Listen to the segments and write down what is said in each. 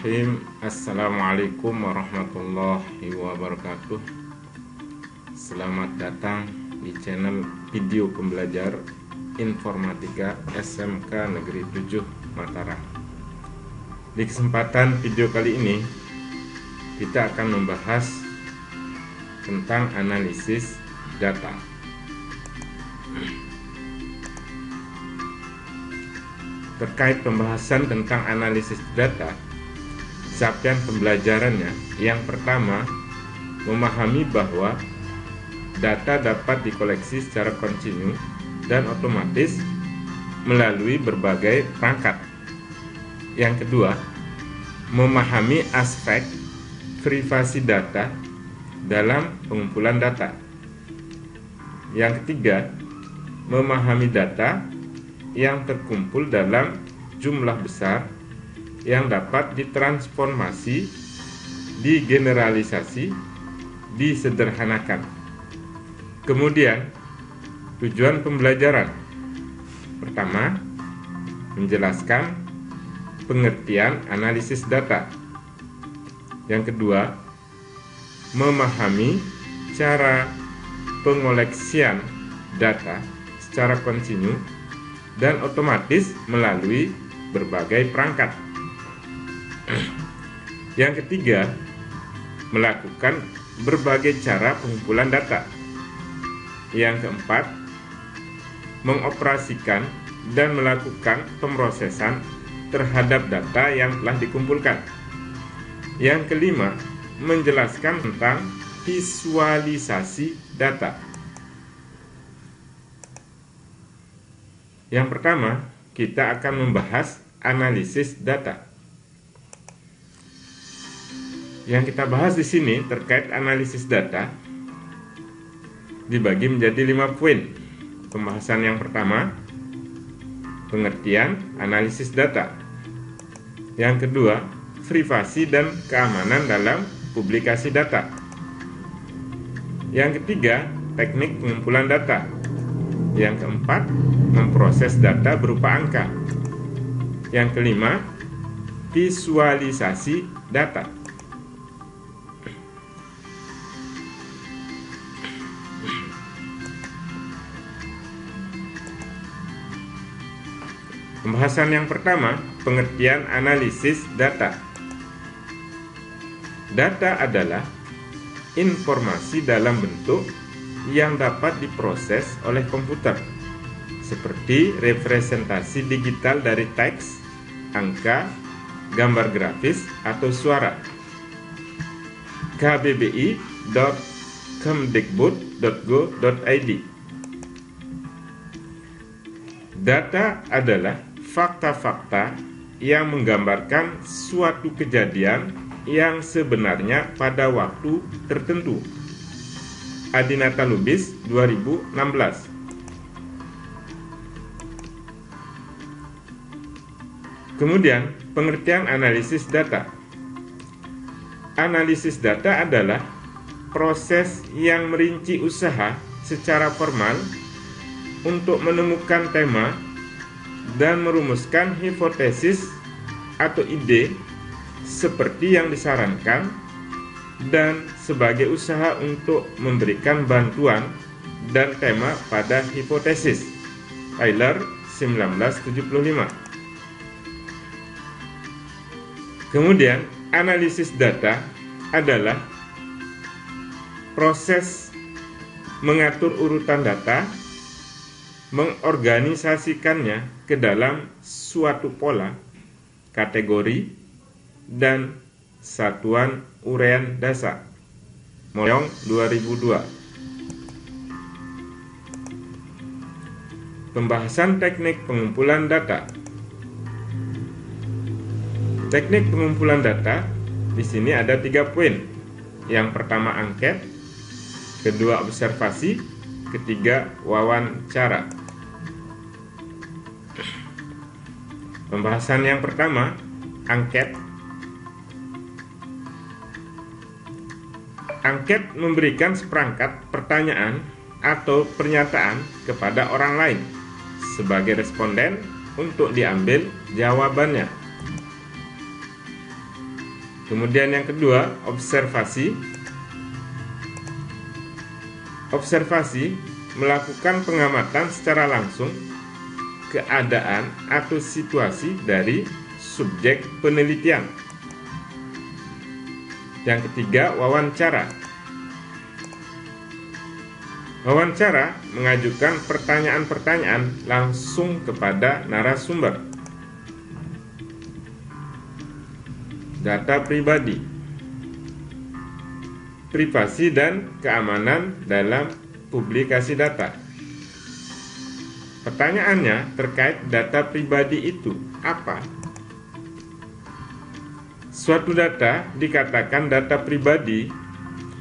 Bismillahirrahmanirrahim. Assalamualaikum warahmatullahi wabarakatuh. Selamat datang di channel video pembelajar informatika SMK Negeri 7 Mataram. Di kesempatan video kali ini kita akan membahas tentang analisis data. Terkait pembahasan tentang analisis data, capaian pembelajarannya yang pertama, memahami bahwa data dapat dikoleksi secara kontinu dan otomatis melalui berbagai perangkat. Yang kedua, memahami aspek privasi data dalam pengumpulan data. Yang ketiga, memahami data yang terkumpul dalam jumlah besar yang dapat ditransformasi, digeneralisasi, disederhanakan. Kemudian, tujuan pembelajaran. Pertama, menjelaskan pengertian analisis data. Yang kedua, memahami cara pengoleksian data secara kontinu dan otomatis melalui berbagai perangkat. Yang ketiga, melakukan berbagai cara pengumpulan data. Yang keempat, mengoperasikan dan melakukan pemrosesan terhadap data yang telah dikumpulkan. Yang kelima, menjelaskan tentang visualisasi data. Yang pertama, kita akan membahas analisis data. Yang kita bahas di sini terkait analisis data dibagi menjadi 5 poin. Pembahasan yang pertama, pengertian analisis data. Yang kedua, privasi dan keamanan dalam publikasi data. Yang ketiga, teknik pengumpulan data. Yang keempat, memproses data berupa angka. Yang kelima, visualisasi data. Pembahasan yang pertama, pengertian analisis data. Data adalah informasi dalam bentuk yang dapat diproses oleh komputer, seperti representasi digital dari teks, angka, gambar grafis, atau suara. kbbi.kemdikbud.go.id. Data adalah fakta-fakta yang menggambarkan suatu kejadian yang sebenarnya pada waktu tertentu. Adinata Lubis 2016. Kemudian, pengertian analisis data. Analisis data adalah proses yang merinci usaha secara formal untuk menemukan tema dan merumuskan hipotesis atau ide seperti yang disarankan dan sebagai usaha untuk memberikan bantuan dan tema pada hipotesis. Tyler 1975. Kemudian, analisis data adalah proses mengatur urutan data, mengorganisasikannya ke dalam suatu pola, kategori, dan satuan uraian dasar. Moyong 2002. Pembahasan teknik pengumpulan data. Teknik pengumpulan data di sini ada 3 poin. Yang pertama angket, kedua observasi, ketiga wawancara. Pembahasan yang pertama, angket. Angket memberikan seperangkat pertanyaan atau pernyataan kepada orang lain sebagai responden untuk diambil jawabannya. Kemudian yang kedua, observasi. Observasi melakukan pengamatan secara langsung keadaan atau situasi dari subjek penelitian. Yang ketiga, wawancara. Wawancara mengajukan pertanyaan-pertanyaan langsung kepada narasumber. Data pribadi, privasi dan keamanan dalam publikasi data. Pertanyaannya terkait data pribadi itu apa? Suatu data dikatakan data pribadi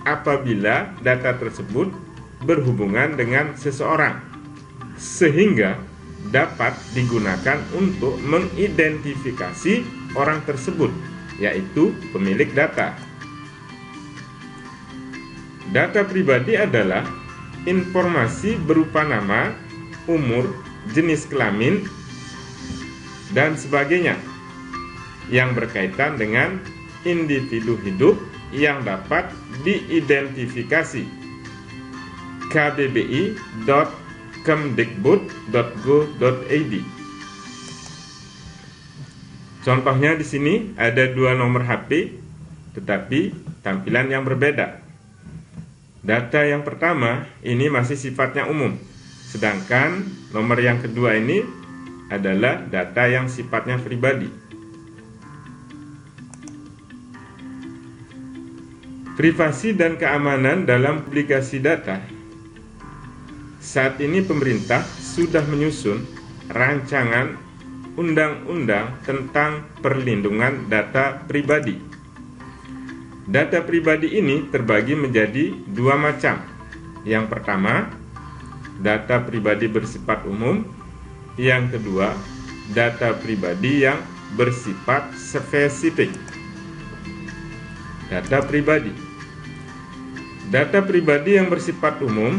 apabila data tersebut berhubungan dengan seseorang, sehingga dapat digunakan untuk mengidentifikasi orang tersebut, yaitu pemilik data. Data pribadi adalah informasi berupa nama, umur, jenis kelamin, dan sebagainya yang berkaitan dengan individu hidup yang dapat diidentifikasi. kbbi.kemdikbud.go.id. Contohnya di sini ada 2 nomor HP, tetapi tampilan yang berbeda. Data yang pertama ini masih sifatnya umum, sedangkan nomor yang kedua ini adalah data yang sifatnya pribadi. Privasi dan keamanan dalam publikasi data. Saat ini pemerintah sudah menyusun rancangan undang-undang tentang perlindungan data pribadi. Data pribadi ini terbagi menjadi 2 macam. Yang pertama, data pribadi bersifat umum. Yang kedua, data pribadi yang bersifat spesifik. Data pribadi. Data pribadi yang bersifat umum: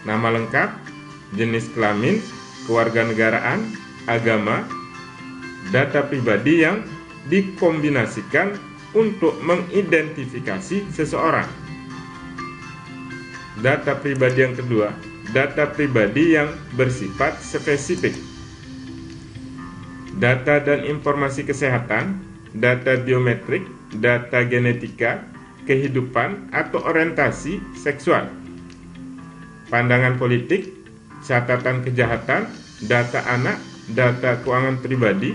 nama lengkap, jenis kelamin, kewarganegaraan, agama. Data pribadi yang dikombinasikan untuk mengidentifikasi seseorang. Data pribadi yang kedua, data pribadi yang bersifat spesifik. Data dan informasi kesehatan, data biometrik, data genetika, kehidupan atau orientasi seksual, pandangan politik, catatan kejahatan, data anak, data keuangan pribadi,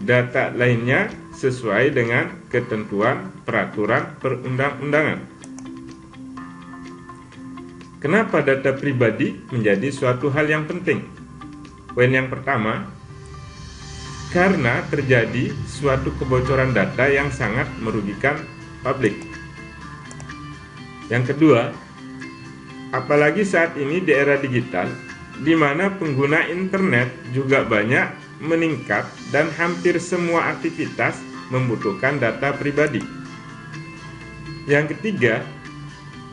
data lainnya sesuai dengan ketentuan peraturan perundang-undangan. Kenapa data pribadi menjadi suatu hal yang penting? Poin yang pertama, karena terjadi suatu kebocoran data yang sangat merugikan publik. Yang kedua, apalagi saat ini di era digital, di mana pengguna internet juga banyak meningkat dan hampir semua aktivitas membutuhkan data pribadi. Yang ketiga,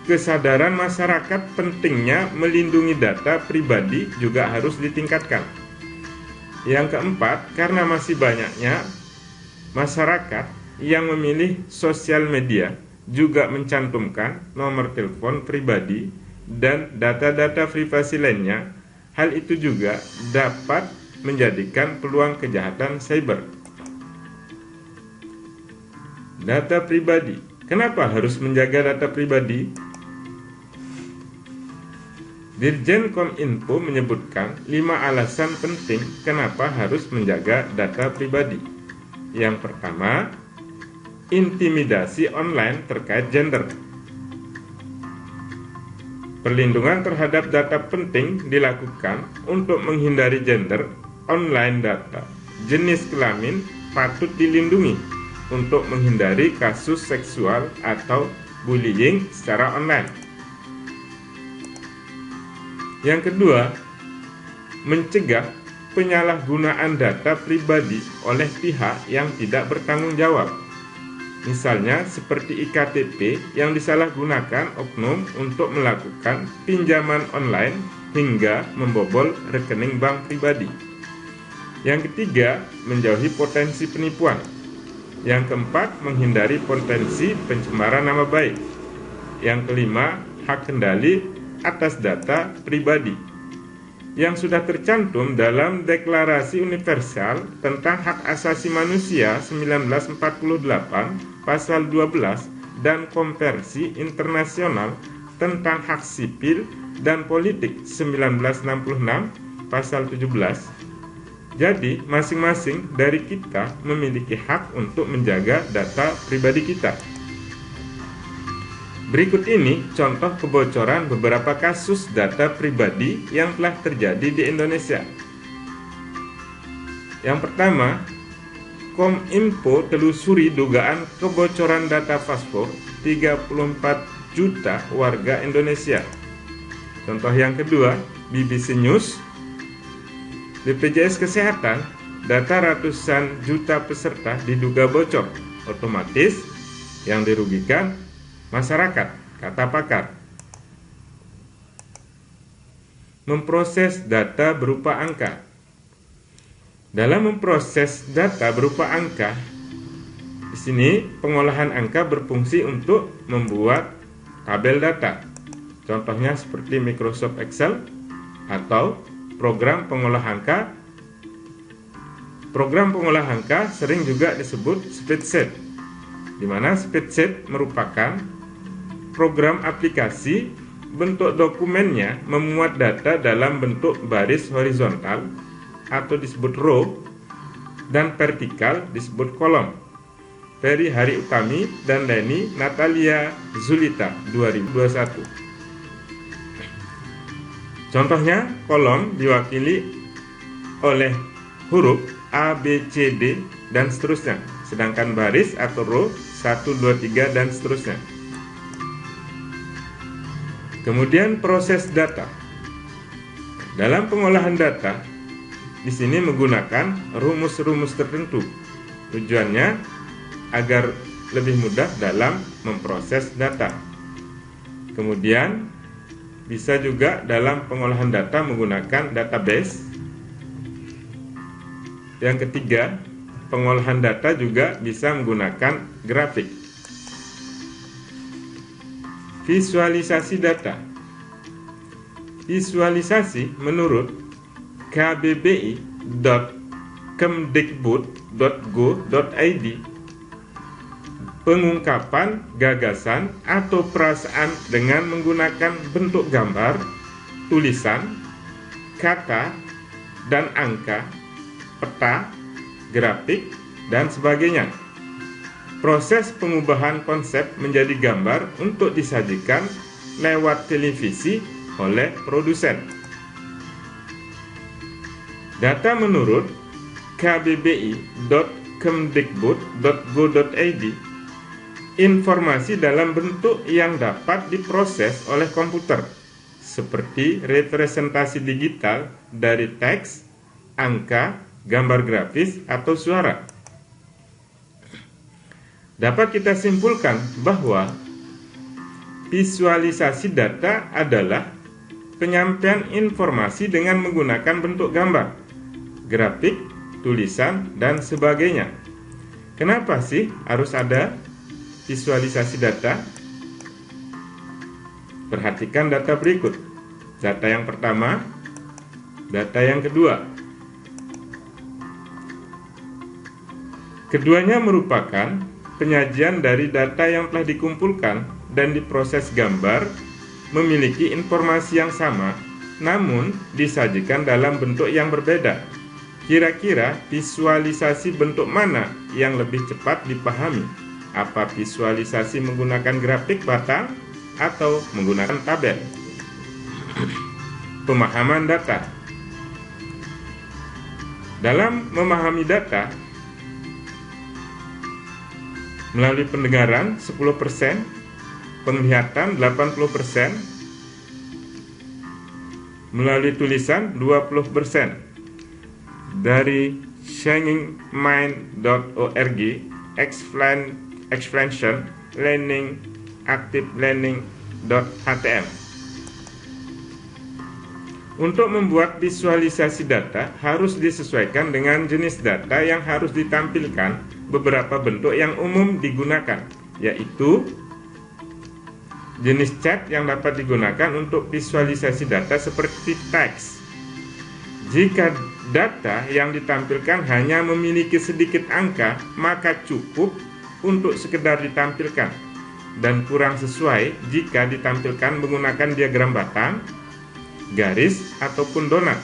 kesadaran masyarakat pentingnya melindungi data pribadi juga harus ditingkatkan. Yang keempat, karena masih banyaknya masyarakat yang memilih sosial media juga mencantumkan nomor telepon pribadi dan data-data privasi lainnya, hal itu juga dapat menjadikan peluang kejahatan cyber. Data pribadi. Kenapa harus menjaga data pribadi? Dirjen Kominfo menyebutkan 5 alasan penting kenapa harus menjaga data pribadi. Yang pertama, intimidasi online terkait gender. Perlindungan terhadap data penting dilakukan untuk menghindari gender. Online data jenis kelamin patut dilindungi untuk menghindari kasus seksual atau bullying secara online. Yang kedua, mencegah penyalahgunaan data pribadi oleh pihak yang tidak bertanggung jawab. Misalnya seperti iktp yang disalahgunakan oknum untuk melakukan pinjaman online hingga membobol rekening bank pribadi. Yang ketiga, menjauhi potensi penipuan. Yang keempat, menghindari potensi pencemaran nama baik. Yang kelima, hak kendali atas data pribadi yang sudah tercantum dalam Deklarasi Universal tentang Hak Asasi Manusia 1948 pasal 12 dan Konvensi Internasional tentang Hak Sipil dan Politik 1966 pasal 17. Jadi, masing-masing dari kita memiliki hak untuk menjaga data pribadi kita. Berikut ini contoh kebocoran beberapa kasus data pribadi yang telah terjadi di Indonesia. Yang pertama, Kominfo telusuri dugaan kebocoran data paspor 34 juta warga Indonesia. Contoh yang kedua, BBC News, BPJS Kesehatan, data ratusan juta peserta diduga bocor, otomatis yang dirugikan masyarakat, kata pakar. Memproses data berupa angka. Dalam memproses data berupa angka, di sini pengolahan angka berfungsi untuk membuat tabel data. Contohnya seperti Microsoft Excel atau program pengolah angka. Program pengolah angka sering juga disebut spreadsheet, di mana spreadsheet merupakan program aplikasi bentuk dokumennya memuat data dalam bentuk baris horizontal atau disebut row dan vertikal disebut kolom. Ferry Hari Utami dan Leni Natalia Zulita 2021. Contohnya, kolom diwakili oleh huruf A, B, C, D dan seterusnya, sedangkan baris atau row 1, 2, 3 dan seterusnya. Kemudian proses data. Dalam pengolahan data, di sini menggunakan rumus-rumus tertentu. Tujuannya agar lebih mudah dalam memproses data. Kemudian bisa juga dalam pengolahan data menggunakan database. Yang ketiga, pengolahan data juga bisa menggunakan grafik. Visualisasi data. Visualisasi menurut kbbi.kemdikbud.go.id pengungkapan gagasan atau perasaan dengan menggunakan bentuk gambar, tulisan, kata, dan angka, peta, grafik, dan sebagainya. Proses pengubahan konsep menjadi gambar untuk disajikan lewat televisi oleh produsen. Data menurut kbbi.kemdikbud.go.id, informasi dalam bentuk yang dapat diproses oleh komputer, seperti representasi digital dari teks, angka, gambar grafis, atau suara. Dapat kita simpulkan bahwa visualisasi data adalah penyampaian informasi dengan menggunakan bentuk gambar, grafik, tulisan, dan sebagainya. Kenapa sih harus ada visualisasi data? Perhatikan data berikut. Data yang pertama, data yang kedua. Keduanya merupakan penyajian dari data yang telah dikumpulkan dan diproses gambar, memiliki informasi yang sama, namun disajikan dalam bentuk yang berbeda. Kira-kira visualisasi bentuk mana yang lebih cepat dipahami? Apa visualisasi menggunakan grafik batang atau menggunakan tabel? Pemahaman data. Dalam memahami data, melalui pendengaran 10%, penglihatan 80%, melalui tulisan 20%. Dari shingingmind.org, expansion learning active learning.htm. Untuk membuat visualisasi data harus disesuaikan dengan jenis data yang harus ditampilkan beberapa bentuk yang umum digunakan, yaitu jenis chat yang dapat digunakan untuk visualisasi data seperti teks. Jika data yang ditampilkan hanya memiliki sedikit angka, maka cukup untuk sekedar ditampilkan, dan kurang sesuai jika ditampilkan menggunakan diagram batang, garis, ataupun donat.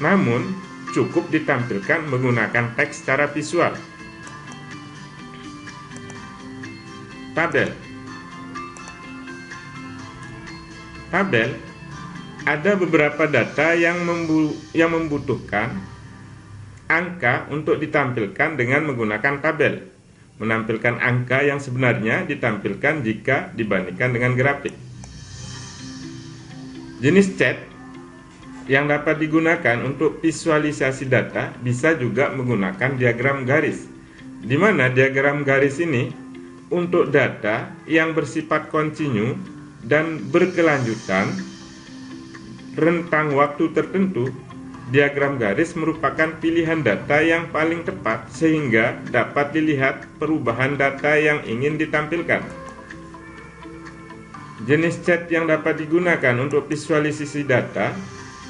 Namun, cukup ditampilkan menggunakan teks secara visual. Tabel. Tabel ada beberapa data yang membutuhkan angka untuk ditampilkan dengan menggunakan tabel. Menampilkan angka yang sebenarnya ditampilkan jika dibandingkan dengan grafik. Jenis chat yang dapat digunakan untuk visualisasi data bisa juga menggunakan diagram garis, di mana diagram garis ini untuk data yang bersifat kontinu dan berkelanjutan rentang waktu tertentu. Diagram garis merupakan pilihan data yang paling tepat sehingga dapat dilihat perubahan data yang ingin ditampilkan. Jenis chat yang dapat digunakan untuk visualisasi data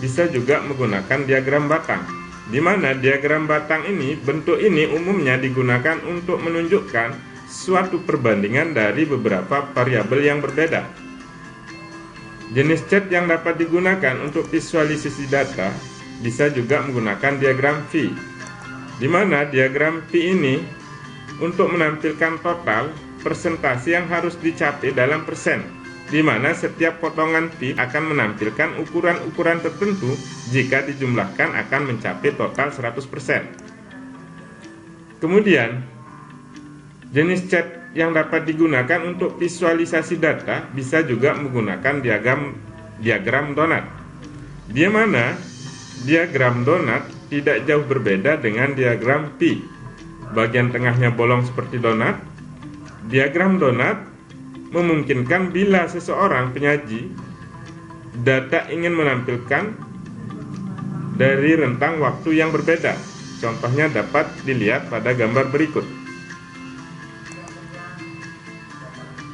bisa juga menggunakan diagram batang, di mana diagram batang ini, bentuk ini umumnya digunakan untuk menunjukkan suatu perbandingan dari beberapa variabel yang berbeda. Jenis chat yang dapat digunakan untuk visualisasi data bisa juga menggunakan diagram V, di mana diagram V ini untuk menampilkan total persentase yang harus dicapai dalam persen, di mana setiap potongan V akan menampilkan ukuran-ukuran tertentu. Jika dijumlahkan akan mencapai total 100%. Kemudian, jenis chat yang dapat digunakan untuk visualisasi data bisa juga menggunakan diagram donat, di mana diagram donat tidak jauh berbeda dengan diagram pi. Bagian tengahnya bolong seperti donat. Diagram donat memungkinkan bila seseorang penyaji data ingin menampilkan dari rentang waktu yang berbeda. Contohnya dapat dilihat pada gambar berikut.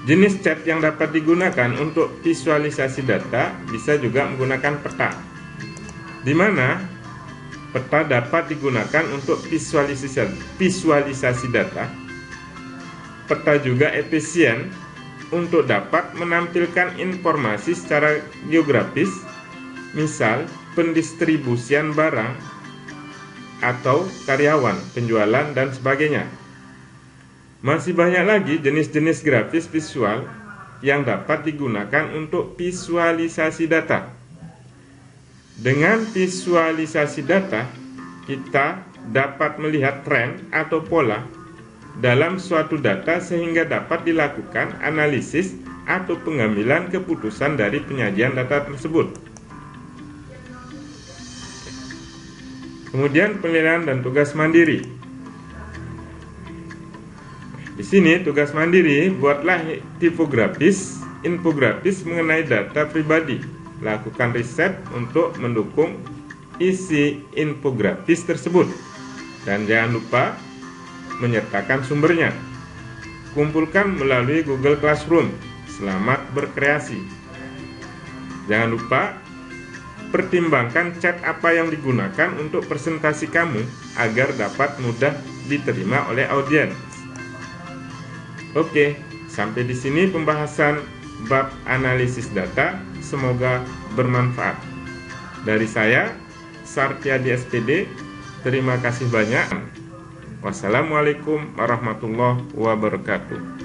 Jenis chat yang dapat digunakan untuk visualisasi data bisa juga menggunakan peta, di mana peta dapat digunakan untuk visualisasi data. Peta juga efisien untuk dapat menampilkan informasi secara geografis, misal pendistribusian barang atau karyawan, penjualan, dan sebagainya. Masih banyak lagi jenis-jenis grafis visual yang dapat digunakan untuk visualisasi data. Dengan visualisasi data, kita dapat melihat tren atau pola dalam suatu data sehingga dapat dilakukan analisis atau pengambilan keputusan dari penyajian data tersebut. Kemudian penilaian dan tugas mandiri. Di sini tugas mandiri, buatlah infografis mengenai data pribadi. Lakukan riset untuk mendukung isi infografis tersebut. Dan jangan lupa menyertakan sumbernya. Kumpulkan melalui Google Classroom. Selamat berkreasi. Jangan lupa pertimbangkan chat apa yang digunakan untuk presentasi kamu agar dapat mudah diterima oleh audiens. Oke, sampai di sini pembahasan bab analisis data. Semoga bermanfaat. Dari saya, Sartiadi SPD, terima kasih banyak. Wassalamualaikum warahmatullahi wabarakatuh.